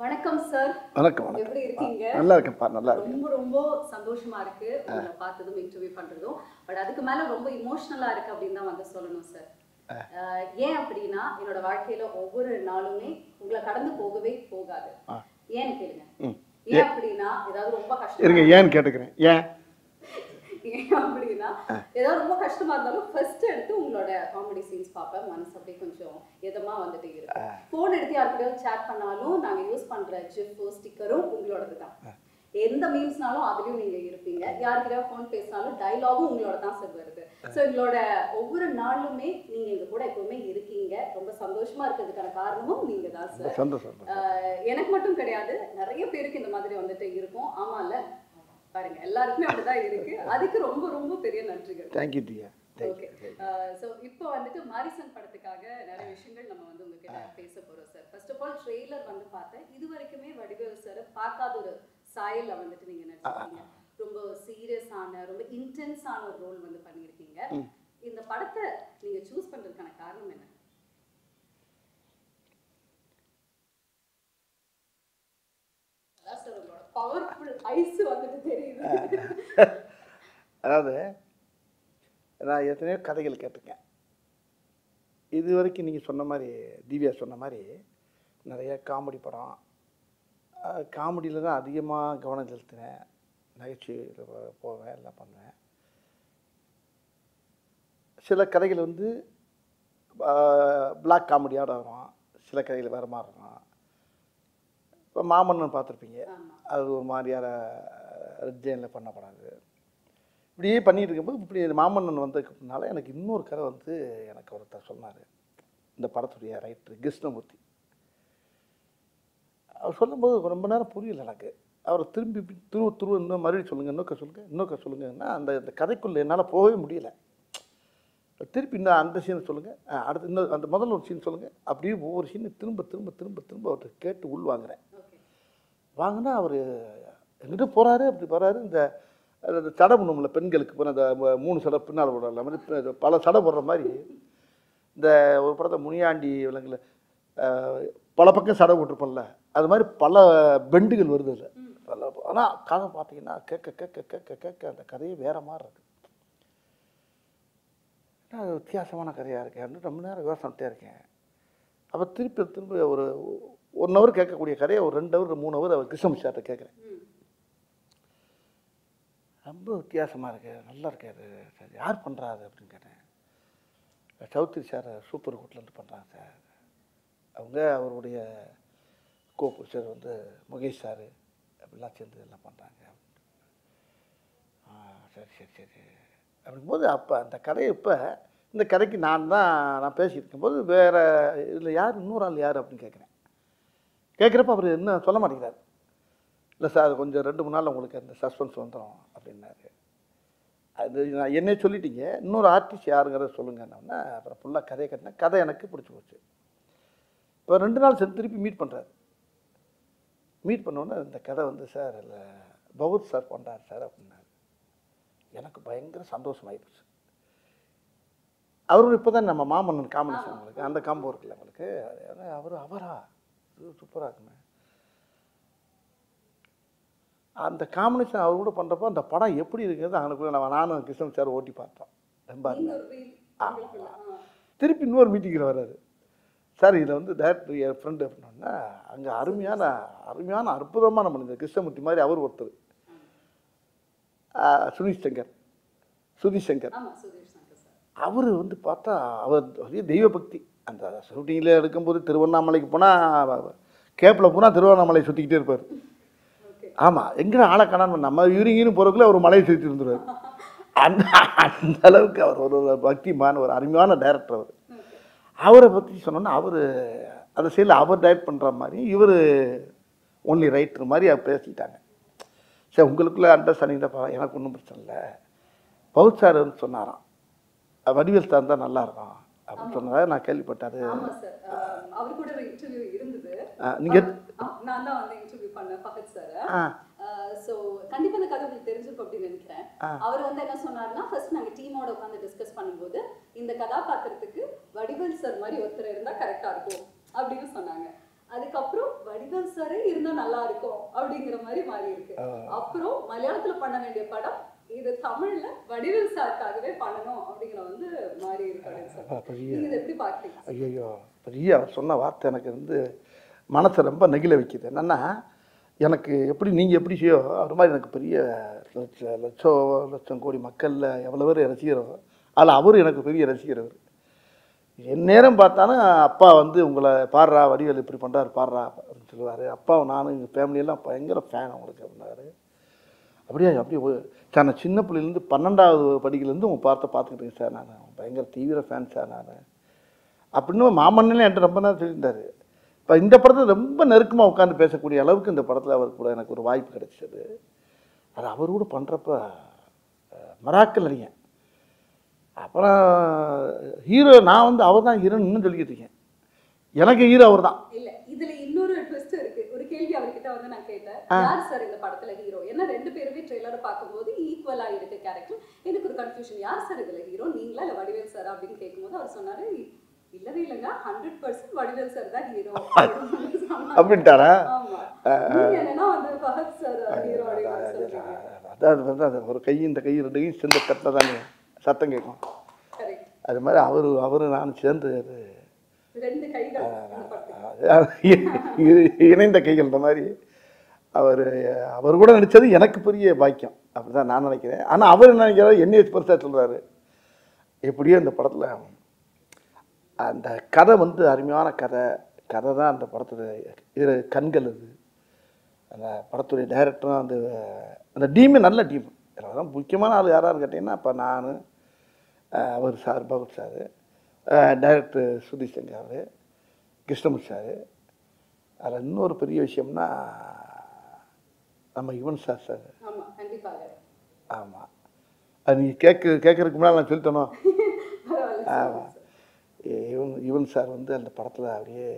வணக்கம் சார். வணக்கம். எப்படி இருக்கீங்க? நல்லா இருக்கேன்ப்பா, நல்லா இருக்கேன். ரொம்ப ரொம்ப சந்தோஷமா இருக்கு உங்களை பார்த்ததும் இன்டர்வியூ பண்றதும். பட் அதுக்கு மேல ரொம்ப இமோஷனலா இருக்கு அப்படின்னு தான் வந்து சொல்லணும் சார். ஏன் அப்படின்னா என்னோட வாழ்க்கையில ஒவ்வொரு நாளுமே உங்களை கடந்து போகவே போகாது. ஏன்னு கேளுங்க. ஏன் அப்படின்னா ஏதாவது ரொம்ப கஷ்டம் இருங்க, ஏன்னு கேட்டுக்கிறேன். ஏன் அப்படின்னா ஏதாவது ரொம்ப கஷ்டமா இருந்தாலும் ஃபர்ஸ்ட் எடுத்து உங்களோட காமெடி சீன்ஸ் பார்ப்பேன். மனசு அப்படியே கொஞ்சம் எதமா வந்துட்டு இருக்கு. போன் எடுத்து யாருக்கிட்டையாவது சேட் பண்ணாலும் நாங்க யூஸ் பண்ற ஜிஃப் ஸ்டிக்கரும் உங்களோடது தான். எந்த மீம்ஸ்னாலும் அதுலயும் நீங்க இருப்பீங்க. யாருக்கிட்டையாவது போன் பேசினாலும் டயலாகும் உங்களோட தான் சார் வருது. ஸோ எங்களோட ஒவ்வொரு நாளுமே நீங்க எங்க கூட எப்பவுமே இருக்கீங்க. ரொம்ப சந்தோஷமா இருக்கிறதுக்கான காரணமும் நீங்க தான் சார். எனக்கு மட்டும் கிடையாது, நிறைய பேருக்கு இந்த மாதிரி வந்துட்டு இருக்கும். ஆமால பாருங்க, எல்லாருக்குமே அப்படிதான் இருக்கு. அதுக்கு ரொம்ப ரொம்ப பெரிய நன்றிகள். தேங்க் யூ டியா. ஓகே. சோ இப்போ வந்துட்டு மாரிசன் படத்துக்காக நிறைய விஷயங்கள் நம்ம வந்து உங்ககிட்ட பேச போறோம் sir. First of all trailer வந்து பார்த்தேன். இது வரைக்குமே வடிவேல் சார் பார்க்காத ஒரு சாயல்ல வந்துட்டு நீங்க நடிச்சிருக்கீங்க. ரொம்ப சீரியஸான, ரொம்ப இன்டென்ஸான ஒரு ரோல் வந்து பண்ணியிருக்கீங்க. இந்த படத்தை நீங்க சூஸ் பண்றதுக்கான காரணம் என்ன? பவர்ஃபுல் ஐஸ் வந்துட்டு தெரியுது. அதாவது நான் எத்தனையோ கதைகள் கேட்டிருக்கேன். இது வரைக்கும் நீங்கள் சொன்ன மாதிரி, திவ்யா சொன்ன மாதிரி நிறைய காமெடி படம், காமெடியில் தான் அதிகமாக கவனம் செலுத்தினேன். நகைச்சுவையில் போவேன், எல்லாம் பண்ணுவேன். சில கதைகள் வந்து பிளாக் காமெடியோட வரும், சில கதைகள் வேறு மாதிரி இருக்கும். இப்போ மாமன்னன் பார்த்துருப்பீங்க, அது ஒரு மாதிரியான ரெட் ஜெயினில் பண்ணப்படாது. இப்படியே பண்ணிகிட்டு இருக்கும்போது இப்படி மாமன்னன் வந்ததுக்குனால எனக்கு இன்னொரு கதை வந்து எனக்கு ஒருத்தர் சொன்னார், இந்த படத்துடைய ரைட்டர் கிருஷ்ணமூர்த்தி. அவர் சொல்லும்போது ரொம்ப நேரம் புரியல எனக்கு. அவரை திரும்பி துருவ இன்னும் மறுபடியும் சொல்லுங்கள், இன்னொக்க சொல்லுங்கன்னா அந்த கதைக்குள்ளே என்னால் போகவே முடியல. திருப்பி இன்னும் அந்த சீனை சொல்லுங்கள், அடுத்து இன்னும் அந்த முதல்ல ஒரு சீன் சொல்லுங்கள், அப்படியே ஒவ்வொரு சீனை திரும்ப திரும்ப திரும்ப திரும்ப அவர்கிட்ட கேட்டு உள்வாங்குறேன். வாங்கினா அவர் எங்கிட்ட போகிறாரு, அப்படி போகிறாரு. இந்த சடை பண்ணும்ல பெண்களுக்கு போன அந்த 3 சடை பின்னால் போடுற மாதிரி பல சடை போடுற மாதிரி இந்த ஒரு படத்தை முனியாண்டி விலங்குல பல பக்கம் சடை போட்டிருப்போம்ல, அது மாதிரி பல பெண்டுகள் வருது இல்லை. ஆனால் கதை பார்த்தீங்கன்னா கேட்க கேட்க கேட்க கேட்க அந்த கதையே வேறு மாதிரி இருக்குது. அது வித்தியாசமான கதையாக இருக்கேன். ரொம்ப நேரம் யோசனைட்டே இருக்கேன். அப்போ திரும்ப ஒரு 1 ஹவர் கேட்கக்கூடிய கதையை ஒரு 2 ஹவர் 3 ஹவர் அவர் கிருஷ்ணமூர்த்தி சார்கிட்ட கேட்குறேன். ரொம்ப வித்தியாசமாக இருக்கு, நல்லா இருக்காது சார், யார் பண்ணுறாது அப்படின்னு கேட்டேன். சௌத்ரி சார் சூப்பர் கூட்டிலேருந்து பண்ணுறாங்க சார். அவங்க அவருடைய கோப்பு சார் வந்து முகேஷ் சார் அப்படிலாம் சேர்ந்து எல்லாம் பண்ணுறாங்க. சரி சரி சரி அப்படிங்கும்போது அப்போ அந்த கதையை இப்போ இந்த கதைக்கு நான் பேசிகிட்டு இருக்கும்போது வேறு இதில் யார் இன்னொரு ஆள் யார் அப்படின்னு கேட்குறப்ப அவர் இன்னும் சொல்ல மாட்டேங்கிறார். இல்லை சார் கொஞ்சம் 2-3 நாள் உங்களுக்கு அந்த சஸ்பென்ஸ் வந்துடும் அப்படின்னாரு. அது நான் என்னே சொல்லிட்டீங்க, இன்னொரு ஆர்டிஸ்ட் யாருங்கிறத சொல்லுங்கன்னா அப்புறம் ஃபுல்லாக கதையை கட்டினேன். கதை எனக்கு பிடிச்சி போச்சு. இப்போ 2 நாள் சேர்ந்து திருப்பி மீட் பண்ணுறாரு. மீட் பண்ணோன்னே இந்த கதை வந்து சார் இல்லை பவுத் சார் பண்ணுறாரு சார் அப்படின்னாரு. எனக்கு பயங்கர சந்தோஷமாயிடுச்சு. அவரும் இப்போ தான் நம்ம மாமன்னன் காம்பினேஷன் உங்களுக்கு அந்த காம்போ இருக்குல்ல உங்களுக்கு, அவரா சூப்பராக இருக்குமே. அந்த காம்பினேஷன் அவர் கூட பண்ணுறப்போ அந்த படம் எப்படி இருக்கிறது அவனுக்குள்ள நானும் கிருஷ்ணன் சார் ஓட்டி பார்த்தோம். ரொம்ப திருப்பி இன்னொரு மீட்டிங்கில் வர்றாரு சார், இதில் வந்து டேரக்டர் என் ஃப்ரெண்டு அப்படின்னா அங்கே அருமையான அற்புதமான மனிதர் கிருஷ்ணமூர்த்தி மாதிரி அவர் ஒருத்தர், சுதீஷ் சங்கர். அவர் வந்து பார்த்தா அவர் தெய்வ பக்தி. அந்த ஷூட்டிங்கில் எடுக்கும்போது திருவண்ணாமலைக்கு போனால் கேப்பில் போனால் திருவண்ணாமலை சுற்றிக்கிட்டே இருப்பார். ஆமாம், எங்கே ஆளை காணான்னு நம்ம யூரிங்கின்னு போகிறதுக்குள்ள ஒரு மலையை சுற்றி இருந்துருவார். அந்த அளவுக்கு அவர் ஒரு பக்திமான ஒரு அருமையான டைரக்டர். அவரை பற்றி சொன்னோன்னா அவர் அந்த சைடில் அவர் டைரக்ட் பண்ணுற மாதிரி இவர் ஒன்லி ரைட்டர் மாதிரி அவர் பேசிட்டாங்க. சரி உங்களுக்குள்ளே அண்டர்ஸ்டாண்டிங் தான், எனக்கு ஒன்றும் பிரச்சனை இல்லை. பவுத் சார் வந்து சொன்னாராம் வடிவேல் சார் தான் நல்லா இருக்கும் அப்படின்னு சொன்னதாக நான் கேள்விப்பட்டாரு. நீங்கள் நான் தான் வந்து இன்டர்வியூ பண்ணேன் பகத் சார். சோ கண்டிப்பா இந்த கதை உங்களுக்கு தெரிஞ்சிருக்கும் அப்படின்னு நினைக்கிறேன். அவர் வந்து என்ன சொன்னாருன்னா, ஃபர்ஸ்ட் நாங்க டீமோட உட்கார்ந்து டிஸ்கஸ் பண்ணும்போது இந்த கதாபாத்திரத்துக்கு வடிவேல் சார் மாதிரி ஒருத்தர் இருந்தா கரெக்டா இருக்கும் அப்படின்னு சொன்னாங்க. அதுக்கப்புறம் வடிவேல் சாரே இன்னும் நல்லா இருக்கும் அப்படிங்கிற மாதிரி மாறி இருக்கு. அப்புறம் மலையாளத்துல பண்ண வேண்டிய படம் இது தமிழ்ல வடிவேல் சாருக்காகவே பண்ணணும் அப்படிங்கிற வந்து மாறி இருக்கு. நீங்க எப்படி பாக்குறீங்க? ஐயோ பெரிய அவர் சொன்ன வார்த்தை எனக்கு வந்து மனசை ரொம்ப நெகிழ வைக்குது. என்னன்னா எனக்கு எப்படி நீங்கள் எப்படி செய்யோ அது மாதிரி எனக்கு பெரிய லட்சம் கோடி மக்களில் எவ்வளோ பேர் ரசிக்கிறோ அதில் அவர் எனக்கு பெரிய ரசிகர். அவர் என் நேரம் பார்த்தாலும் அப்பா வந்து உங்களை பாடுறா வடிவேல் இப்படி பண்ணுறாரு பாடுறா அப்படின்னு சொல்லுவார். அப்பாவும் நானும் எங்கள் ஃபேமிலியெல்லாம் பயங்கர ஃபேன் அவங்களுக்கு அப்படின்னாரு. அப்படியே சார் நான் சின்ன பிள்ளைலேருந்து 12வது படிக்கிலேருந்து உங்கள் பார்த்துக்கிட்டு இருக்கேன் சார், நான் பயங்கர தீவிர ஃபேன் சார் நான் அப்படின்னு மாமன்னே என்கிட்ட ரொம்ப நேரம் சொல்லியிருந்தார். இப்போ இந்த படத்தில் ரொம்ப நெருக்கமாக உட்காந்து பேசக்கூடிய அளவுக்கு இந்த படத்தில் அவர் கூட எனக்கு ஒரு வாய்ப்பு கிடைச்சது. அது அவர் கூட பண்ணுறப்ப மராக்கல் அறியேன். அப்புறம் ஹீரோ நான் வந்து அவர் தான் ஹீரோன்னு இன்னும் சொல்லிக்கிட்டு இருக்கேன். எனக்கு ஹீரோ அவர் தான். இல்ல இதுல இன்னொரு ட்விஸ்ட் இருக்கு. ஒரு கேள்வி அவர்கிட்ட வந்து நான் கேட்டேன், யார் சார் இந்த படத்துல ஹீரோ? ஏன்னா ரெண்டு பேருமே ட்ரெய்லரை பார்க்கும்போது ஈக்குவலா இருக்கு கேரக்டர். எனக்கு ஒரு கன்ஃபியூஷன், யார் சார் இதுல ஹீரோ, நீங்களா இல்ல வடிவேல் சார் அப்படின்னு கேட்கும்போது அவர் சொன்னாரு, இல்லவே இல்லைங்க 100% வடிவேல் சார் தான் ஹீரோ அப்படின்ட்டாரா? ஆமா. என்னன்னா வந்து ஃபஹத் சார் ஹீரோ அப்படின்னு சொல்றீங்க. அதான் ஒரு கை இந்த கை ரெண்டு கை சேர்ந்து தட்டில் தானே சத்தம் கேட்கும். அது மாதிரி அவரு நான் சேர்ந்து இணைந்த கைகள். இந்த மாதிரி அவர் கூட நடித்தது எனக்கு பெரிய பாக்கியம் அப்படிதான் நான் நினைக்கிறேன். ஆனால் அவர் என்ன நினைக்கிறாரு, என்னைய பெருசாக சொல்கிறாரு. எப்படியோ இந்த படத்தில் அந்த கதை வந்து அருமையான கதை தான் அந்த படத்தில் கண்கள். அது அந்த படத்துடைய டைரக்டரும் அந்த டீமே நல்ல டீம். அதெல்லாம் முக்கியமான ஆள் யாராரு கேட்டிங்கன்னா இப்போ நான், அவர் sir Bhagavath sir, director Sudheesh Sankar, Krishnamoorthy sir. அதில் இன்னொரு பெரிய விஷயம்னா நம்ம யுவன் சார். ஆமாம், அது நீங்கள் கேட்கறதுக்கு முன்னால் நான் சொல்லிட்டேனோ. ஆமாம், யுவன் சார் வந்து அந்த படத்தில் அப்படியே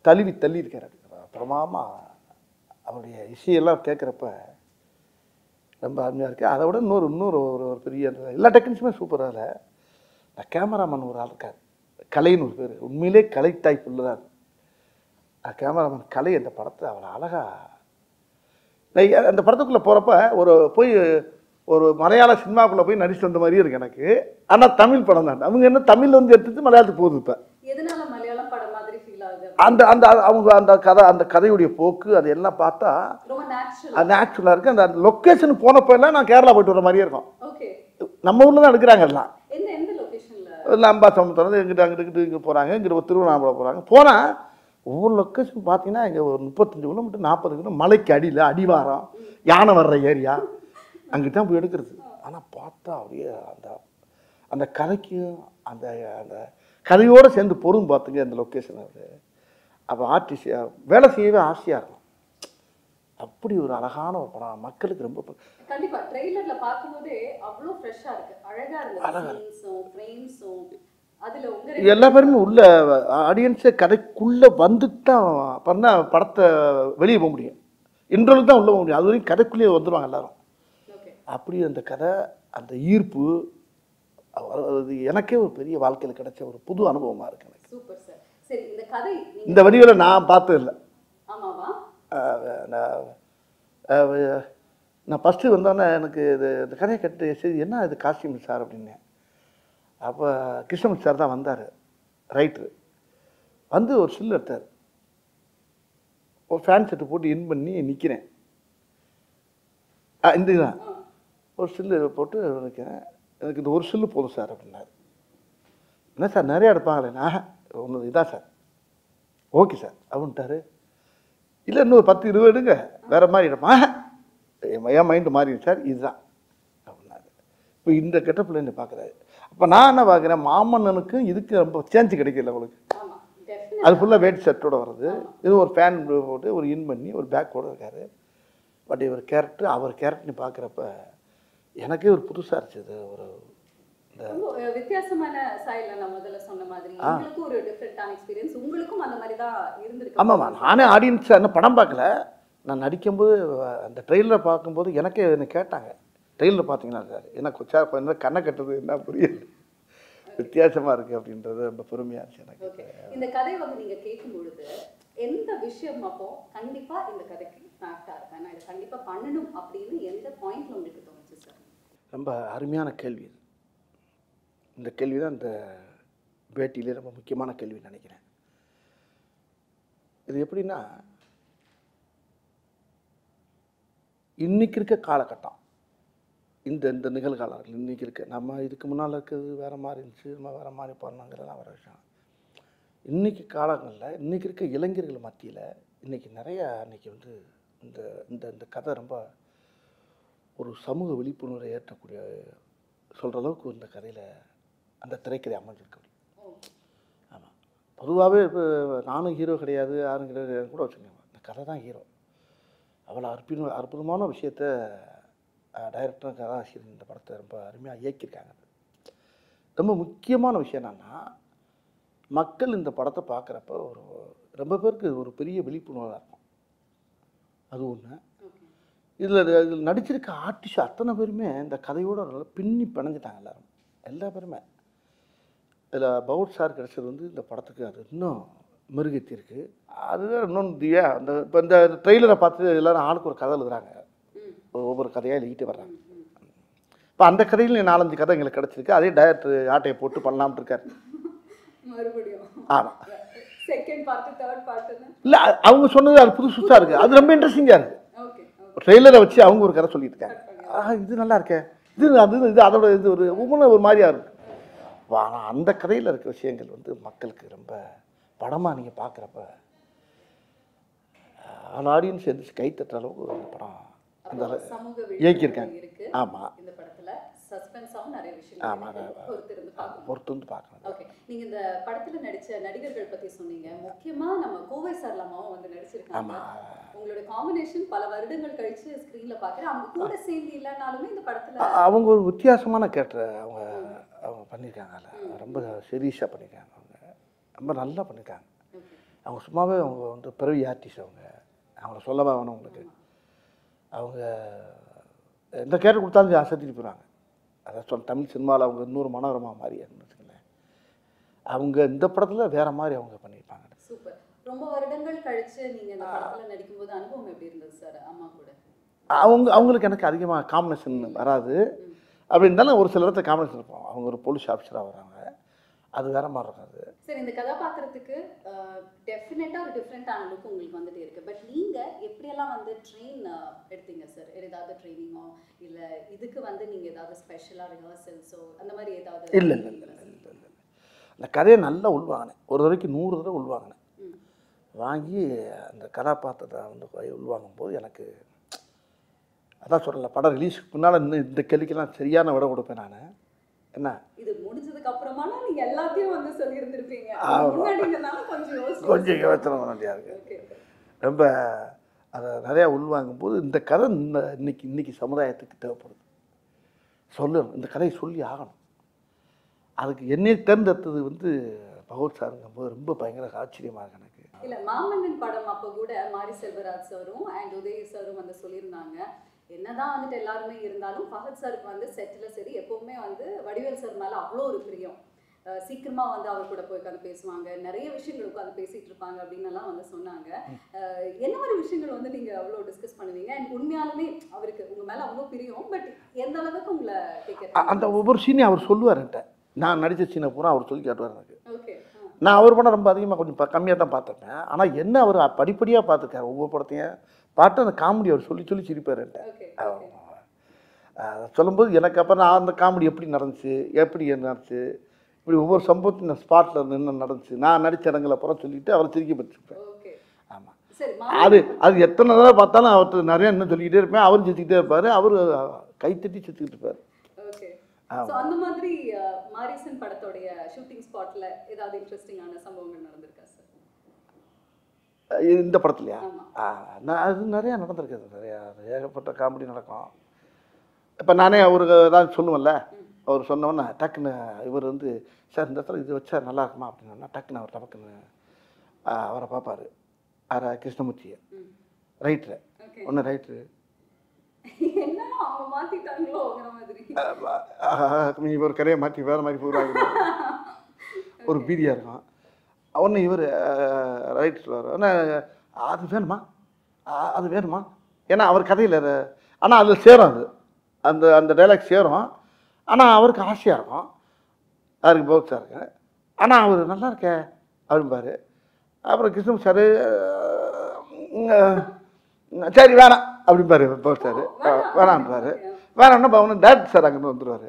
தள்ளி இருக்கார். பிரமாமா அவருடைய இசையெல்லாம் கேட்குறப்ப ரொம்ப அருமையாக இருக்குது. அதை விட இன்னொரு ஒரு பெரிய எல்லா டெக்னிக்ஸுமே சூப்பராக. அதில் இந்த கேமராமேன் ஒரு ஆள் இருக்கார், கலைன்னு ஒரு பேர். உண்மையிலே கலை டைப் உள்ளதான் கேமராமேன் கலை. அந்த படத்தை அவரை அழகாக அந்த படத்துக்குள்ளே போகிறப்ப ஒரு மலையாள சினிமாக்குள்ளே போய் நடிச்சு வந்த மாதிரியே இருக்குது எனக்கு. ஆனால் தமிழ் படம் தான். அவங்க என்ன தமிழ் வந்து எடுத்துட்டு மலையாளத்துக்கு போகுது. இப்போ அந்த கதையுடைய போக்கு அது எல்லாம் பார்த்தா நேச்சுரலாக இருக்குது. அந்த லொக்கேஷன் போனப்போ எல்லாம் நான் கேரளா போயிட்டு வர மாதிரியே இருக்கும். நம்ம ஊரில் தான் எடுக்கிறாங்க எல்லாம். அம்பா சமுத்திரம் அங்கிட்டு இங்கே போகிறாங்க, இங்கே திருவண்ணாமலை போனால் ஒவ்வொரு லொக்கேஷன் பார்த்தீங்கன்னா இங்கே ஒரு 35 கிலோமீட்டர் 40 கிலோமீட்டர் மலைக்கு அடியில் அடிவாரம் யானை வர்ற ஏரியா அங்கிட்ட தான் போய் எடுக்கிறது. ஆனால் பார்த்தா அப்படியே அந்த கதைக்கும் அந்த கதையோடு சேர்ந்து பொருள் பார்த்துங்க அந்த லொக்கேஷன். அது அப்போ ஆர்டிஸ்டாக வேலை செய்யவே ஆசையாக இருக்கும். அப்படி ஒரு அழகான ஒரு படம், மக்களுக்கு ரொம்ப கண்டிப்பா ட்ரெய்லர்ல பாக்கும்போதே அவ்வளவு ஃப்ரெஷ்ஷா இருக்கு, அழகா இருக்கு. சீன்ஸும் ஃப்ரேம்ஸும் அதுல உங்க எல்லா பேருமே உள்ள ஆடியன்ஸே கதைக்குள்ள வந்துட்டா பண்ணா படத்தை வெளியே போக முடியும். இன்டர்வல் தான் உள்ள போக முடியும். அது வரைக்கும் கதைக்குள்ளேயே வந்துடுவாங்க எல்லாரும். அப்படி அந்த கதை அந்த ஈர்ப்பு அது எனக்கே ஒரு பெரிய வாழ்க்கையில் கிடைச்ச ஒரு புது அனுபவமாக இருக்கு எனக்கு. Super sir. சரி, இந்த கதை இந்த வடிவில் நான் பார்த்தது இல்லை. ஆமாவா? நான் ஃபஸ்ட்டு வந்தோன்னே எனக்கு இந்த கதையை கட்டு சரி என்ன இது காஸ்டியூம் சார் அப்படின்னு. அப்போ கிருஷ்ணமூர்த்தி சார் தான் வந்தார், ரைட்ரு. வந்து ஒரு சில்லு எடுத்தார். ஒரு ஃபேன் செட்டு போட்டு இன் பண்ணி நிற்கிறேன். இந்த இதுதான் ஒரு சில்லு போட்டு நிற்கிறேன். எனக்கு இந்த ஒரு சில்லு போதும் சார் அப்படின்னாரு. என்ன சார் நிறையா எடுப்பாங்களேண்ணா? ஒன்று இதான் சார். ஓகே சார் அப்படின்ட்டாரு. இல்லை இன்னொரு 10-20 எடுங்க, வேறு மாதிரி எடுப்பா. என் மைண்டு மாறிடும் சார், இதுதான் அப்படின்னாரு. இப்போ இந்த கெட்டப்பில் என்ன பார்க்குறாரு. அப்போ நான் என்ன பார்க்குறேன், மாமன்னனுக்கும் இதுக்கு ரொம்ப சேஞ்சு கிடைக்கல உங்களுக்கு. அது ஃபுல்லாக வேட் ஷர்ட்டோடு வருது. இது ஒரு ஃபேன் போட்டு ஒரு இன் பண்ணி ஒரு பேக்கோடு இருக்கார். பட் இவர் கேரக்டர் அவர் கேரக்டர்னு பார்க்குறப்ப எனக்கே ஒரு புதுசாக இருந்துச்சு. ஒரு வித்தியாசமான ஸ்டைல்ல நான் முதல்ல சொன்ன மாதிரி உங்களுக்கும் ஒரு டிஃபரண்டான எக்ஸ்பீரியன்ஸ், உங்களுக்கும் அந்த மாதிரி தான் இருந்திருக்கு. ஆமாம்மா, நானே ஆடியன்ஸ் என்ன படம் பார்க்கல, நான் நடிக்கும்போது அந்த ட்ரெயிலரை பார்க்கும்போது எனக்கே என்ன கேட்டாங்க, ட்ரெயிலர் பார்த்தீங்கன்னா சார் எனக்கு சார் என்ன கண்ணை கட்டுறது என்ன புரியல, வித்தியாசமாக இருக்குது அப்படின்றது ரொம்ப பெருமையாக இருந்துச்சு எனக்கு. இந்த கதை வந்து நீங்கள் கேட்கும் பொழுது எந்த விஷயம் அப்போ கண்டிப்பா இந்த கதைக்கு நான் ஆக்டா இருக்கேன், நான் இதை கண்டிப்பா பண்ணணும் அப்படின்னு எந்த பாயிண்ட்ல உங்களுக்கு தோணுச்சு சார்? ரொம்ப அருமையான கேள்வி இது. இந்த கேள்வி தான் இந்த பேட்டியிலே ரொம்ப முக்கியமான கேள்வின்னு நினைக்கிறேன். இது எப்படின்னா, இன்னைக்கு இருக்க காலகட்டம், இந்த இந்த நிகழ்காலங்கள் இன்னைக்கு இருக்க, நம்ம இதுக்கு முன்னால் இருக்கிறது வேற மாதிரி இருந்துச்சு, நம்ம வேற மாதிரி பண்ணோங்கிறதெல்லாம் வர விஷயம். இன்னைக்கு காலங்களில் இன்னைக்கு இருக்க இளைஞர்கள் மத்தியில் இன்னைக்கு நிறையா இன்னைக்கு வந்து இந்த இந்த இந்த கதை ரொம்ப ஒரு சமூக விழிப்புணர்வை ஏற்றக்கூடிய சொல்கிற அளவுக்கு இந்த கதையில் அந்த திரைக்கதை அமைஞ்சிருக்க முடியும். ஆமாம், பொதுவாகவே இப்போ நானும் ஹீரோ கிடையாது, யாரும் கிடையாது கூட வச்சுக்கோங்க, இந்த கதை தான் ஹீரோ. அவ்வளோ அற்புதமான விஷயத்த டைரக்டரும் கதாசிரியர் இந்த படத்தை ரொம்ப அருமையாக இயக்கியிருக்காங்க. ரொம்ப முக்கியமான விஷயம் என்னென்னா, மக்கள் இந்த படத்தை பார்க்குறப்ப ஒரு ரொம்ப பேருக்கு ஒரு பெரிய விழிப்புணர்வாக இருக்கும். அது ஒன்று. இதில் நடிச்சிருக்க ஆர்டிஸ்ட் அத்தனை பேருமே இந்த கதையோட நல்லா பின்னி பிணைஞ்சிட்டாங்க. எல்லா பேருமே. இதில் பவுட் சார் கிடச்சது வந்து இந்த படத்துக்கு அது இன்னும் மெருகேற்றி இருக்குது. அதுதான் இன்னொன்று அந்த இப்போ இந்த ட்ரெய்லரை பார்த்து எல்லோரும் ஆளுக்கு ஒரு கதை எழுதுறாங்க, ஒவ்வொரு கதையாக எழுதிட்டு வர்றாங்க. இப்போ அந்த கதையில் 4-5 கதை எங்களுக்கு கிடச்சிருக்கு. அதே டைரக்டர் ஆட்டையை போட்டு பண்ணலாம்னு இருக்காரு. ஆமாம், இல்லை அவங்க சொன்னது அது புதுசாக இருக்குது, அது ரொம்ப இன்ட்ரெஸ்டிங்காக இருக்குது. ட்ரெய்லரை வச்சு அவங்க ஒரு கதை சொல்லிட்டு இருக்காங்க, இது நல்லா இருக்கே, இது அது இது அதோட இது ஒரு ஒவ்வொன்றும் ஒரு மாதிரியாக இருக்குது. ஆனால் அந்த கதையில் இருக்க விஷயங்கள் வந்து மக்களுக்கு ரொம்ப படமாக நீங்கள் பார்க்குறப்ப அந்த ஆடியன்ஸ் எந்திரிச்சு கை தட்டுற அளவுக்கு அந்த படம் அந்த இயக்கியிருக்காங்க. ஆமாம், பொறுத்து வந்து பார்க்கணும். ஓகே, நீங்க இந்த படத்துல நடிச்ச நடிகர்கள் பத்தி சொன்னீங்க. முக்கியமா நம்ம கோவை சரளமாவும் வந்து நடிச்சிருக்காங்க. உங்களோட காம்பினேஷன் பல வருடங்கள் கழிச்சு ஸ்கிரீன்ல பார்க்குறேன். அவங்க கூட சேர்ந்து இல்லைனாலுமே இந்த படத்துல அவங்க ஒரு வித்தியாசமான கேரக்டர் அவங்க பண்ணியிருக்காங்க. ரொம்ப சீரியஸாக பண்ணியிருக்காங்க. அவங்க ரொம்ப நல்லா பண்ணியிருக்காங்க. அவங்க சும்மாவே அவங்க வந்து பிறவி ஆர்டிஸ்ட். அவங்கள சொல்லவா வேணும் உங்களுக்கு. அவங்க எந்த கேரக்டர் கொடுத்தாலும் அசத்திட்டு போகிறாங்க. அதை தமிழ் சினிமாவில் அவங்க இன்னொரு மனோரமா மாதிரி வச்சுக்கோங்களேன். அவங்க இந்த படத்தில் வேற மாதிரி அவங்க பண்ணியிருப்பாங்க. சூப்பர். ரொம்ப வருடங்கள் கழிச்சு நீங்கள் இந்த படத்தில் நடிக்கும்போது அனுபவம் எப்படி இருந்தது சார் அம்மா கூட? அவங்களுக்கு எனக்கு அதிகமாக காம்பினேஷன் வராது. அப்படி இருந்தாலும் ஒரு சில இடத்துல காம்பினேஷன் இருப்போம். அவங்க ஒரு போலீஸ் ஆஃபீஸராக வராங்க, அது வேற மாதிரி இருக்காது. சரி, இந்த கதாபாத்திரத்துக்கு டெஃபினட்டாக ஒரு டிஃப்ரெண்ட்டான லுக் உங்களுக்கு வந்துட்டு இருக்கு. பட் நீங்கள் எப்படியெல்லாம் வந்து ட்ரெயின் எடுத்தீங்க சார்? ஏதாவது ட்ரைனிங்கோ இல்லை இதுக்கு வந்து நீங்கள் ஏதாவது ஸ்பெஷலாக ரிஹர்சல்ஸோ அந்த மாதிரி ஏதாவது? இல்லை இல்லை இல்லை இல்லை இல்லை அந்த கதையை நல்லா உள்வாங்கினேன். ஒரு தடவைக்கு 100 தடவை உள்வாங்கினேன். வாங்கி அந்த கதாபாத்திரத்தை வந்து உள்வாங்கும் போது எனக்கு அதான் சொல்லலை, படம் ரிலீஸுக்கு முன்னால் இன்னும் இந்த கேள்விக்கெல்லாம் சரியான விட கொடுப்பேன் நான். என்ன இது முடிஞ்சதுக்கு அப்புறமா நீங்க எல்லாத்தையும் வந்து சொல்லியிருந்திருப்பீங்க. கொஞ்சம் யோசனை வேண்டியா இருக்கு. ரொம்ப அதை நிறையா உள்வாங்கும் போது இந்த கதை இன்னைக்கு சமுதாயத்துக்கு தேவைப்படுது, சொல்லணும், இந்த கதையை சொல்லி ஆகணும். அதுக்கு என்னை தேர்ந்தெடுத்தது வந்து பகவத் சாருங்கும் போது ரொம்ப பயங்கர ஆச்சரியமாக இருக்கு எனக்கு. இல்லை, மாமன்னன் படம் அப்போ கூட மாரி செல்வராஜ் சாரும் அண்ட் உதய சாரும் வந்து சொல்லியிருந்தாங்க, என்னதான் வந்துட்டு எல்லாருமே இருந்தாலும் ஃபஹத் சாருக்கு வந்து செட்டில் சரி எப்பவுமே வந்து வடிவேல் சார் மேலே அவ்வளோ ஒரு பிரியம். சீக்கிரமா வந்து அவர் கூட போய் உட்காந்து பேசுவாங்க, நிறைய விஷயங்கள் உட்காந்து பேசிட்டு இருப்பாங்க அப்படின்னு எல்லாம் வந்து சொன்னாங்க. என்ன மாதிரி விஷயங்கள் வந்து நீங்க அவ்வளோ டிஸ்கஸ் பண்ணுவீங்க? அண்ட் உண்மையாலுமே அவருக்கு உங்க மேல அவ்வளோ பிரியம், பட் எந்த அளவுக்கு உங்களை அந்த ஒவ்வொரு சீனையும் அவர் சொல்லுவார் என்கிட்ட. நான் நடித்த சீனை பூரா அவர் சொல்லி காட்டுவார் எனக்கு. நான் அவர் படம் ரொம்ப அதிகமாக கொஞ்சம் கம்மியாக தான் பார்த்துருப்பேன். ஆனால் என்ன அவர் படிப்படியாக பார்த்துருக்காரு. ஒவ்வொரு படத்தையும் பார்த்து அந்த காமெடி அவர் சொல்லி சொல்லி சிரிப்பார் என்கிட்ட. சொல்லும்போது எனக்கு அப்புறம் நான் அந்த காமெடி எப்படி நடந்துச்சு, எப்படி நடந்துச்சு, இப்படி ஒவ்வொரு சம்பவத்தையும் ஸ்பாட்டில் என்ன நடந்துச்சு, நான் நடித்த இடங்களை அப்புறம் சொல்லிவிட்டு அவரை சிரிக்க பற்றிருப்பேன். ஆமாம், அது எத்தனை தடவை பார்த்தாலும் அவர்கிட்ட நிறைய இன்னும் சொல்லிக்கிட்டே இருப்பேன். அவரும் சிரிச்சுக்கிட்டே இருப்பார், அவர் கைத்தட்டி சிரிச்சுக்கிட்டு இருப்பார். அந்த மாதிரி மாரிசன் படத்தோடைய ஷூட்டிங் ஸ்பாட்ல ஏதாவது இன்ட்ரெஸ்டிங்கான சம்பவங்கள் நடந்திருக்கா சார்? இந்த படத்துலையா? அது நிறையா நடந்திருக்குது. நிறையா ஏகப்பட்ட காமெடி நடக்கும். இப்போ நானே அவருக்கு ஏதாவது சொல்லுவேன்ல, அவர் சொன்னோன்னே டக்குன்னு இவர் வந்து சார் இந்த இடத்துல இது வச்சா நல்லா இருக்குமா அப்படின்னா டக்குன்னு அவர் டக்குன்னு அவரை பார்ப்பார். கிருஷ்ணமூர்த்தியை ரைட்ரு ஒன்று ரைட்ரு ஒரு கரையை மாற்றி வேறு மாதிரி போகிறாங்க. ஒரு பீதியாக இருக்கும். ஒன்று இவர் ரைட் சொல்லுவார் ஆனால் அது வேணுமா அது வேணுமா ஏன்னா அவர் கதையில் ஆனால் அதில் சேரும் அது அந்த அந்த டைலாக் சேரும் ஆனால் அவருக்கு ஆசையாக இருக்கும் அவருக்கு பௌத்ஸாக இருக்கு ஆனால் அவர் நல்லா இருக்கே அப்படிம்பாரு. அப்புறம் கிருஷ்ணன் சார் சரி வேணாம் அப்படிம்பாரு பௌத்ஸார் வேணான்றாரு. வேணாம்னா அவனு டேரக்டர் சார் அங்கேருந்து வந்துடுவார்,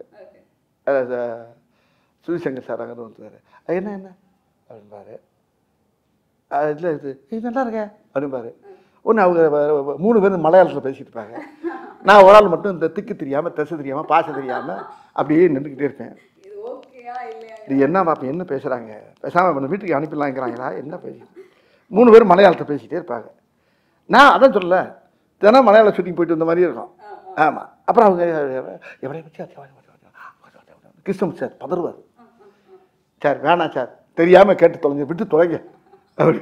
சுதிசங்கர் சார் அங்கேருந்து வந்துடுவார். என்ன என்ன அப்படின்பாரு. இல்லை இது நல்லா இருக்கேன் அப்படிம்பாரு. ஒன்று அவங்க 3 பேரும் மலையாளத்தில் பேசிட்டு இருப்பாங்க. நான் ஒரு ஆள் மட்டும் இந்த திக்கு தெரியாமல் திசை தெரியாமல் பாச தெரியாமல் அப்படியே நின்றுக்கிட்டே இருப்பேன். இது என்ன பார்ப்பேன் என்ன பேசுகிறாங்க, பேசாமல் வீட்டுக்கு அனுப்பிடலாங்கிறாங்களா என்ன பேசி 3 பேரும் மலையாளத்தை பேசிகிட்டே இருப்பாங்க. நான் அதான் சொல்லலை, தினம் மலையாள ஷூட்டிங் போயிட்டு வந்த மாதிரி இருக்கும். ஆமாம். அப்புறம் அவங்க எவரைய பற்றி கிருஷ்ணன் சார் பதறுவார். சார் வேணாம் சார் தெரியாமல் கேட்டு தொலைங்க விட்டு தொலைங்க அப்படி.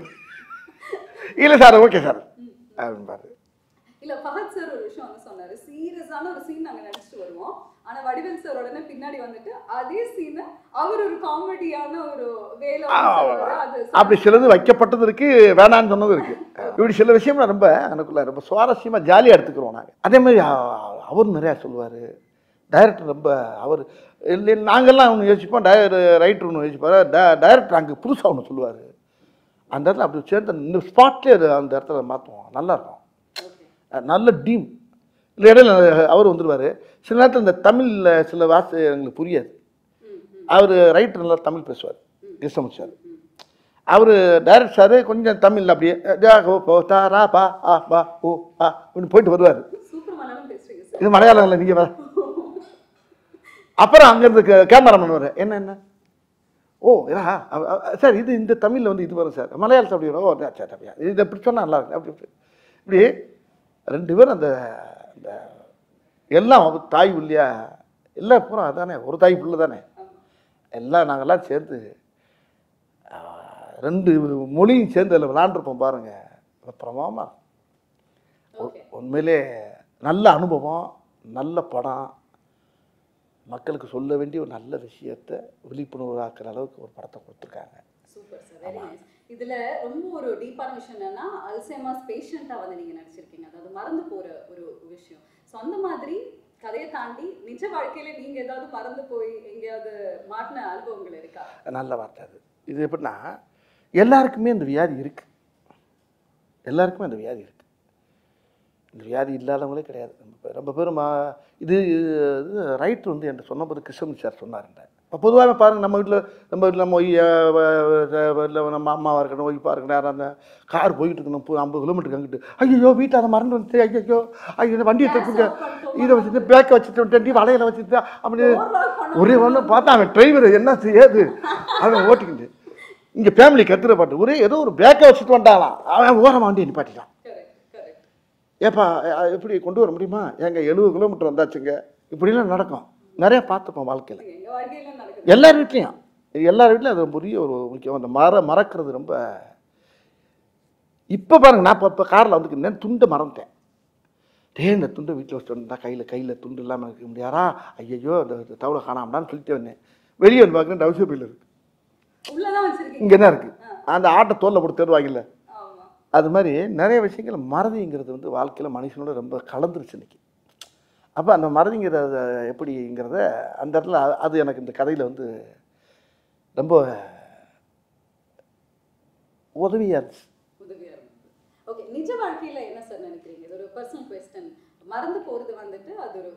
இல்லை சார் ஓகே சார் அப்படின்பாரு. இல்ல ஃபஹத் சார் ஒரு விஷயம் வந்து சொன்னாரு, சீரியஸான ஒரு சீன் நாங்க நினைச்சிட்டு வருவோம், ஆனா வடிவேல் சார் உடனே பின்னாடி வந்துட்டு அதே சீனை அவர் ஒரு காமெடியான ஒரு வேலை அப்படி சிலது வைக்கப்பட்டது இருக்கு, வேணான்னு சொன்னது இருக்கு. இப்படி சில விஷயம் ரொம்ப எனக்குள்ள ரொம்ப சுவாரஸ்யமா ஜாலியாக எடுத்துக்கிறோம் நாங்கள். அதே மாதிரி அவர் நிறையா சொல்லுவார். டைரக்டர் ரொம்ப அவர் இல்லை நாங்கள்லாம் ஒன்று யோசிப்போம், ரைட்டர் ஒன்று யோசிப்பார், டைரக்டர் அங்கே புதுசாக ஒன்று சொல்லுவார். அந்த இடத்துல அப்படி சேர்ந்து இந்த ஸ்பாட்லேயே அது அந்த இடத்துல மாற்றுவோம், நல்லாயிருக்கும். நல்ல டீம் இல்லை இடையில அவர் வந்துடுவார். சில நேரத்தில் இந்த தமிழில் சில வார்த்தை எங்களுக்கு புரியாது. அவர் ரைட்டர் நல்லா தமிழ் பேசுவார் கிருஷ்ணமூர்த்தி சார். அவர் டைரக்டர் சார் கொஞ்சம் தமிழில் அப்படியே தாரா பா ஆ பா ஓ ஆ அப்படின்னு போயிட்டு வருவார். இது மலையாளம் இல்லை நீங்கள். அப்புறம் அங்கேருந்து கேமராமேன் வர என்ன என்ன ஓ இதா சார் இது இந்த தமிழில் வந்து இது வரும் சார், மலையாளத்தில் அப்படி வரும். ஓ சார் அப்படியா இது இப்படி சொன்னால் நல்லா இருக்கு அப்படி இப்படி 2 பேரும் அந்த அந்த எல்லாம் தாய் இல்லையா எல்லாம் பூரா அதானே ஒரு தாய் பிள்ளை தானே எல்லாம் நாங்கள்லாம் சேர்ந்து 2 மொழியும் சேர்ந்து அதில் விளாண்டுருப்போம் பாருங்கள். பிரமாமா உண்மையிலே நல்ல அனுபவம், நல்ல படம், மக்களுக்கு சொல்ல வேண்டிய ஒரு நல்ல விஷயத்தை விழிப்புணர்வாக்குற அளவுக்கு ஒரு படத்தை கொடுத்துருக்காங்க. Super sir, very nice. இதுல ரொம்ப ஒரு டீப்பான விஷயம் என்னன்னா அல்சைமர்ஸ் பேஷண்டா வந்து நீங்க நடிச்சிருக்கீங்க, அதாவது மறந்து போற ஒரு விஷயம். ஸோ அந்த மாதிரி கதையை தாண்டி நிஜ வாழ்க்கையில நீங்க ஏதாவது மறந்து போய் எங்கேயாவது மாட்டின அனுபவங்கள் இருக்கா? நல்ல வார்த்தை அது. இது எப்படின்னா எல்லாருக்குமே இந்த வியாதி இருக்கு, எல்லாருக்குமே அந்த வியாதி இருக்கு. இந்த வியாதி இல்லாதவங்களே கிடையாது. ரொம்ப பேரும் இது ரைட்டர் வந்து என்கிட்ட சொன்னபோது கிருஷ்ணன் சார் சொன்னாருன்ற. இப்போ பொதுவாக பாருங்கள் நம்ம வீட்டில் நம்ம இல்லை நம்ம அம்மாவாக இருக்கணும் ஒய்ஃபாக இருக்கணும், அந்த கார் போயிட்டு இருக்கணும் 50 கிலோமீட்டருக்கு அங்கிட்டு ஐயோ வீட்டை அதை மறந்து வந்துட்டு ஐயோ ஐயோ வண்டியை தப்புங்க இதை வச்சுட்டு பேக்கை வச்சுட்டு வலையில் வச்சுட்டு அப்படி ஒரே ஒன்று பார்த்தா அவன் டிரைவர் என்ன செய்யாது அவன் ஓட்டிக்கிட்டு இங்கே ஃபேமிலி கத்துற பாட்டு ஒரே ஏதோ ஒரு பேக்கை வச்சுட்டு வந்துட்டாலாம், அவன் ஓரமாக வண்டியை நிப்பாட்டிட்டான். ஏப்பா எப்படி கொண்டு வர முடியுமா? எங்க 70 கிலோமீட்டர் வந்தாச்சுங்க. இப்படிலாம் நடக்கும், நிறைய பார்த்துப்போம் வாழ்க்கையில், எல்லார் வீட்லையும். எல்லார் வீட்லையும் அது பெரிய ஒரு முக்கியம். அந்த மறக்கிறது ரொம்ப. இப்போ பாருங்க நான் இப்போ காரில் வந்துருக்கேன், துண்டை மறந்துட்டேன். இந்த துண்டை வீட்டில் வச்சுட்டு வந்தா கையில் துண்டு இல்லாமல் இருக்க முடியாதா, ஐயோ அந்த தவளை காணாமடான்னு சொல்லிட்டு வந்தேன். வெளியே வந்து பார்க்குறேன் டவுசர் பையில் இருக்கு, இங்கே என்ன இருக்குது அந்த ஆட்டை தோலில் போட்டு தேடுவாங்கல்ல, அது மாதிரி நிறைய விஷயங்கள் மறதிங்கிறது வந்து வாழ்க்கையில் மனுஷனோட ரொம்ப கலந்துருச்சு இன்னைக்கு. அப்போ அந்த மறதிங்கிறத எப்படிங்கிறத அந்த இடத்துல அது எனக்கு இந்த கதையில் வந்து ரொம்ப உதவியாக இருந்துச்சு. ஓகே, நிஜ வாழ்க்கையில் என்ன சார் நினைக்கிறீங்க? இது ஒரு பர்சனல் குவெஸ்டன். மறந்து போகிறது வந்துட்டு அது ஒரு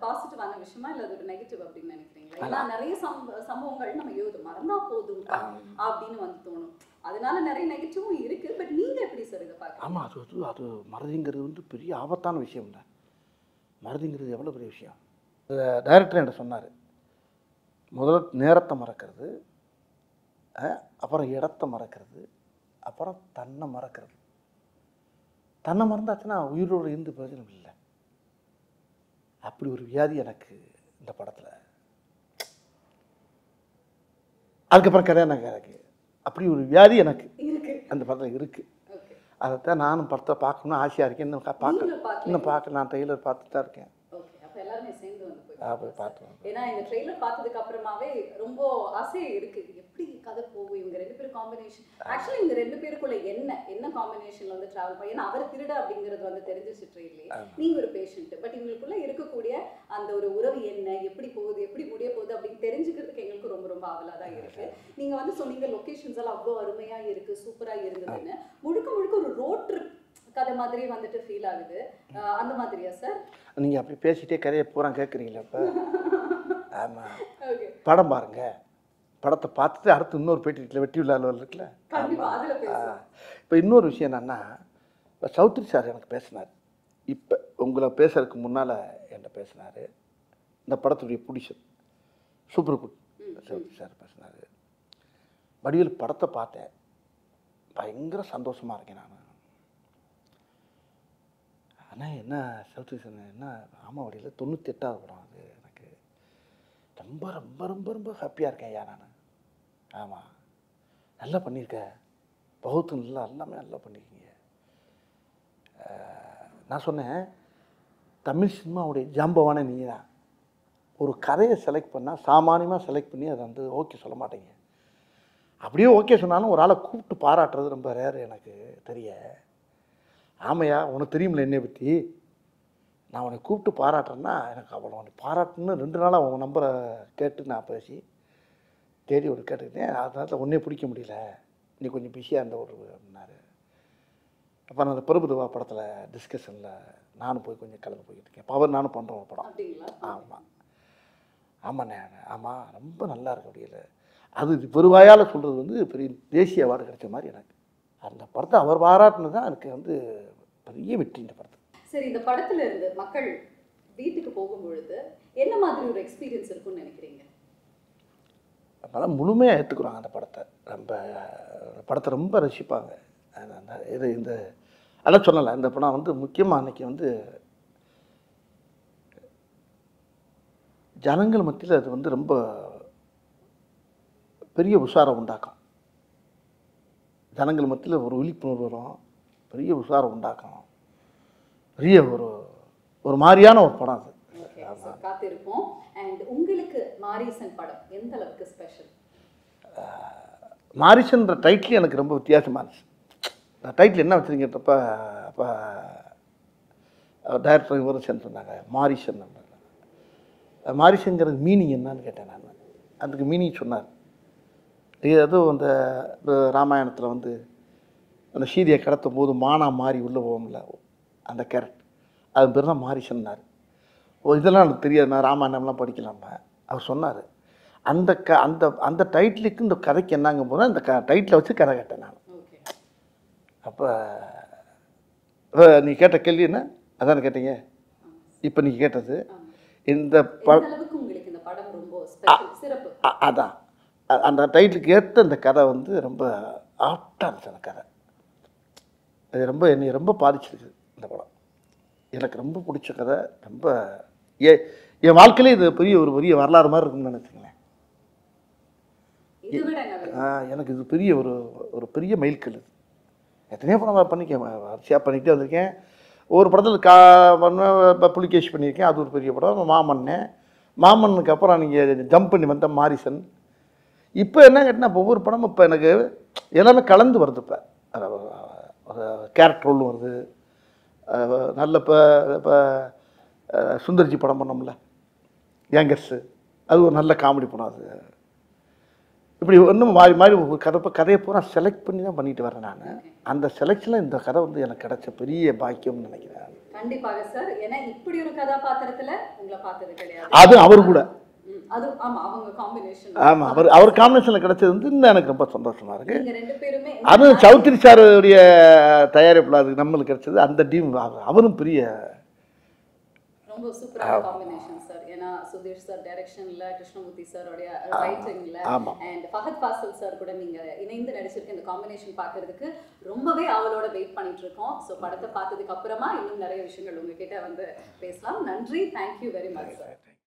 பாசிட்டிவான விஷயமா இல்லை அது ஒரு நெகட்டிவ் அப்படின்னு நினைக்கிறீங்களா? ஏன்னா நிறைய சம்பவங்கள் நம்ம மறந்தா போதும் அப்படின்னு வந்து தோணும், அதனால நிறைய நெகட்டிவும் இருக்கு. பட் நீங்க எப்படி சார் இதை பார்க்க? ஆமாம், அது மறதிங்கிறது வந்து பெரிய ஆபத்தான விஷயம் இல்லை. மறதிங்கிறது எவ்வளோ பெரிய விஷயம். டைரக்டர் என்கிட்ட சொன்னார், முதல்ல நேரத்தை மறக்கிறது, அப்புறம் இடத்த மறக்கிறது, அப்புறம் தன்னை மறக்கிறது. தன்னை மறந்தாச்சுன்னா உயிரோடு இருந்து பிரயோஜனம் இல்லை. அப்படி ஒரு வியாதி எனக்கு இந்த படத்தில். அதுக்கப்புறம் கல்யாணம் எனக்கு அப்படி ஒரு வியாதி எனக்கு அந்த படத்தில் இருக்குது. அதைத்தான் நானும் படத்தை பார்க்கணும்னு ஆசையாக இருக்கேன். இன்னும் பார்க்க நான் ட்ரெய்லர் பார்த்துட்டு தான் இருக்கேன். ஏன்னா இந்த ட்ரெய்லர் பார்த்ததுக்கு அப்புறமாவே ரொம்ப ஆசை இருக்கு, எப்படி கதை போகும், ஒரு காம்பினேஷன். ஆக்சுவலி இந்த 2 பேருக்குள்ள என்ன காம்பினேஷன்ல வந்து டிராவல் பண்ணி, ஏன்னா அவர் திருட அப்படிங்கிறது வந்து தெரிஞ்சிச்சு ட்ரெயின்லயே, நீங்க ஒரு பேஷண்ட், பட் இவங்களுக்குள்ள இருக்கக்கூடிய அந்த ஒரு உறவு என்ன, எப்படி போகுது, எப்படி முடிய போகுது அப்படின்னு தெரிஞ்சுக்கிறதுக்கு எங்களுக்கு ரொம்ப ரொம்ப ஆவலா தான் இருக்கு. நீங்க வந்து சொன்னீங்க லொகேஷன்ஸ் எல்லாம் அவ்வளோ அருமையா இருக்கு, சூப்பரா இருந்ததுன்னு. முழுக்க முழுக்க ஒரு ரோட் ட்ரிப் கதை மாதிரி வந்துட்டு ஃபீல் ஆகுது. அந்த மாதிரியா சார்? நீங்க அப்படி பேசிட்டே கதையை பூரா கேட்குறீங்களா இப்போ? ஆமாம், படம் பாருங்க. படத்தை பார்த்துட்டு அடுத்து இன்னொரு பேட்டியில் வெட்டி உள்ள அலுவல் இருக்குல்ல. இப்போ இன்னொரு விஷயம் என்னன்னா, இப்போ சௌத்ரி சார் எனக்கு பேசினார். இப்போ உங்களை பேசுறதுக்கு முன்னால் என்கிட்ட பேசினார். இந்த படத்துடைய producer super good Chowdhury sir பேசினார். வடிவேல் படத்தை பார்த்தேன், பயங்கர சந்தோஷமாக இருக்கேன் நான். ஆனால் என்ன சௌத்ரி சார் என்ன ராமாவடியில் 98வது படம் அது. எனக்கு ரொம்ப ரொம்ப ரொம்ப ரொம்ப ஹாப்பியாக இருக்கேன் ஐயா நான். ஆமாம், நல்லா பண்ணியிருக்கேன், பகுத்து நல்லா எல்லாமே நல்லா பண்ணியிருக்கீங்க. நான் சொன்னேன், தமிழ் சினிமாவுடைய ஜாம்பவான நீ தான். ஒரு கதையை செலக்ட் பண்ணால் சாமானியமாக செலக்ட் பண்ணி அதை வந்து ஓகே சொல்ல மாட்டேங்க. அப்படியே ஓகே சொன்னாலும் ஒரு ஆளை கூப்பிட்டு பாராட்டுறது ரொம்ப ரேர் எனக்கு தெரிய. ஆமையா, உனக்கு தெரியுமில்ல என்னை பற்றி, நான் உன்னை கூப்பிட்டு பாராட்டுறேன்னா எனக்கு அவ்வளோ உன்னை பாராட்டுன்னு 2 நாளாக உங்கள் நம்பரை கேட்டு நான் பேசி தேடி ஒரு கேட்டுக்கிட்டேன். அதனால் ஒன்றே பிடிக்க முடியல, நீ கொஞ்சம் பிஸியாக இருந்த ஒரு அப்படின்னாரு. அப்போ நான் அந்த பிரபுதேவா படத்தில் டிஸ்கஷனில் நானும் போய் கொஞ்சம் கலந்து போய்கிட்டு இருக்கேன். பவர் நானும் பண்ணுறோம் ஒரு படம். ஆமாம் ஆமாண்ணே, ஆமாம் ரொம்ப நல்லா இருக்கு அப்படியில. அது பெருவாயால் சொல்கிறது வந்து பெரிய தேசிய அவார்டு கிடைச்ச மாதிரி எனக்கு. அந்த படத்தை அவர் பாராட்டுனது தான் எனக்கு வந்து பெரிய வெற்றி இந்த படத்தை. சரி, இந்த படத்துல இருந்து மக்கள் வீட்டுக்கு போகும்பொழுது என்ன மாதிரி ஒரு எக்ஸ்பீரியன்ஸ் இருக்கும்னு நினைக்கிறீங்க? அப்போதான் முழுமையாக ஏற்றுக்குறாங்க அந்த படத்தை. படத்தை ரொம்ப ரசிப்பாங்க. இது இந்த அதான் சொல்லலை, இந்த படம் வந்து முக்கியமாக அன்றைக்கி வந்து ஜனங்கள் மத்தியில் அது வந்து ரொம்ப பெரிய உஷாரம் உண்டாக்கும். ஜனங்கள் மத்தியில் ஒரு விழிப்புணர்வு வரும், பெரிய உஷாரம் உண்டாக்கும், பெரிய ஒரு மாதிரியான ஒரு படம் அது. காத்திருப்போம். அண்ட் உங்களுக்கு மாரிசன் படம் எந்த அளவுக்கு ஸ்பெஷல்? மாரிசன்ற டைட்டில் எனக்கு ரொம்ப வித்தியாசமாக இருந்துச்சு. நான் டைட்டில் என்ன வச்சுருங்கப்ப அப்போ டைரக்டர் விமர்சனம் சொன்னாங்க மாரிசன். மாரிசன்கிறது மீனிங் என்னன்னு கேட்டேன் நான். அதுக்கு மீனிங் சொன்னார். அதுவும் அந்த ராமாயணத்தில் வந்து அந்த சீதையை கடத்தும் போது மானா மாறி உள்ளே போகும்ல, அந்த கேரக்டர், அது பேர் தான் மாரிசன்னார். இதெல்லாம் எனக்கு தெரியாது, நான் ராமாயணம்லாம் படிக்கலாமா. அவர் சொன்னார் அந்த அந்த அந்த டைட்டிலுக்கு இந்த கதைக்கு என்னங்க போனால் இந்த டைட்டிலை வச்சு கதை கேட்டேன் நான். அப்போ நீ கேட்ட கேள்வி என்ன அதானே கேட்டீங்க? இப்போ நீங்கள் கேட்டது இந்த அதான் அந்த டைட்டிலுக்கு ஏற்ற இந்த கதை வந்து ரொம்ப ஆப்டாக இருந்துச்சு. அந்த கதை அது ரொம்ப என்னை ரொம்ப பாதிச்சிருக்கு. இந்த படம் எனக்கு ரொம்ப பிடிச்ச கதை. ரொம்ப என் வாழ்க்கையிலே இது பெரிய வரலாறு மாதிரி இருக்குன்னு நினச்சிங்களேன். எனக்கு இது பெரிய ஒரு பெரிய மைல்கல். இது எத்தனையோ படம் பண்ணிக்கேன், வரிசையாக பண்ணிக்கிட்டே வந்திருக்கேன். ஒவ்வொரு படத்தில் புலிகேஷ் பண்ணியிருக்கேன், அது ஒரு பெரிய படம். மாமன்னுக்கு அப்புறம் நீங்கள் ஜம்ப் பண்ணி வந்த மாரிசன். இப்போ என்ன கேட்டால் இப்போ ஒவ்வொரு படமும் இப்போ எனக்கு எல்லாமே கலந்து வருது. இப்போ கேரக்டர் ரோல் வருது. நல்ல இப்போ சுந்தர்ஜி படம் பண்ணோம்ல யங்கர்ஸு, அது ஒரு நல்ல காமெடி படம். அது இப்படி ஒன்றும் மாறி ஒரு கதையை பூரா செலக்ட் பண்ணி தான் பண்ணிட்டு வரேன் நான். அந்த செலக்ஷனில் இந்த கதை வந்து எனக்கு கிடைச்ச பெரிய பாக்கியம்னு நினைக்கிறேன். கண்டிப்பாக சார். ஏன்னா இப்படி ஒரு கதாபாத்திரத்தில் உங்களை பார்த்தது கிடையாது. அது அவர் கூட அவர் காம்பினேஷனில் கிடைச்சது வந்து இன்னும் எனக்கு ரொம்ப சந்தோஷமா இருக்கு. அதுவும் சௌத்ரி சாருடைய தயாரிப்பில் அது நம்மளுக்கு கிடைச்சது. அந்த டீம் அவரும் பெரிய ரொம்ப சூப்பரான காம்பினேஷன் சார். ஏன்னா சுதீஷ் சார் டைரக்ஷன்ல, கிருஷ்ணமூர்த்தி சாரோடைய ரைட்டிங்ல, அண்ட் ஃபஹத் ஃபாசில் சார் கூட நீங்க இணைந்து நடிச்சிருக்க இந்த காம்பினேஷன் பார்க்கறதுக்கு ரொம்பவே அவளோட வெயிட் பண்ணிட்டு இருக்கோம். ஸோ படத்தை பார்த்ததுக்கு அப்புறமா இன்னும் நிறைய விஷயங்கள் உங்ககிட்ட வந்து பேசலாம். நன்றி, தேங்க்யூ வெரி மச் சார்.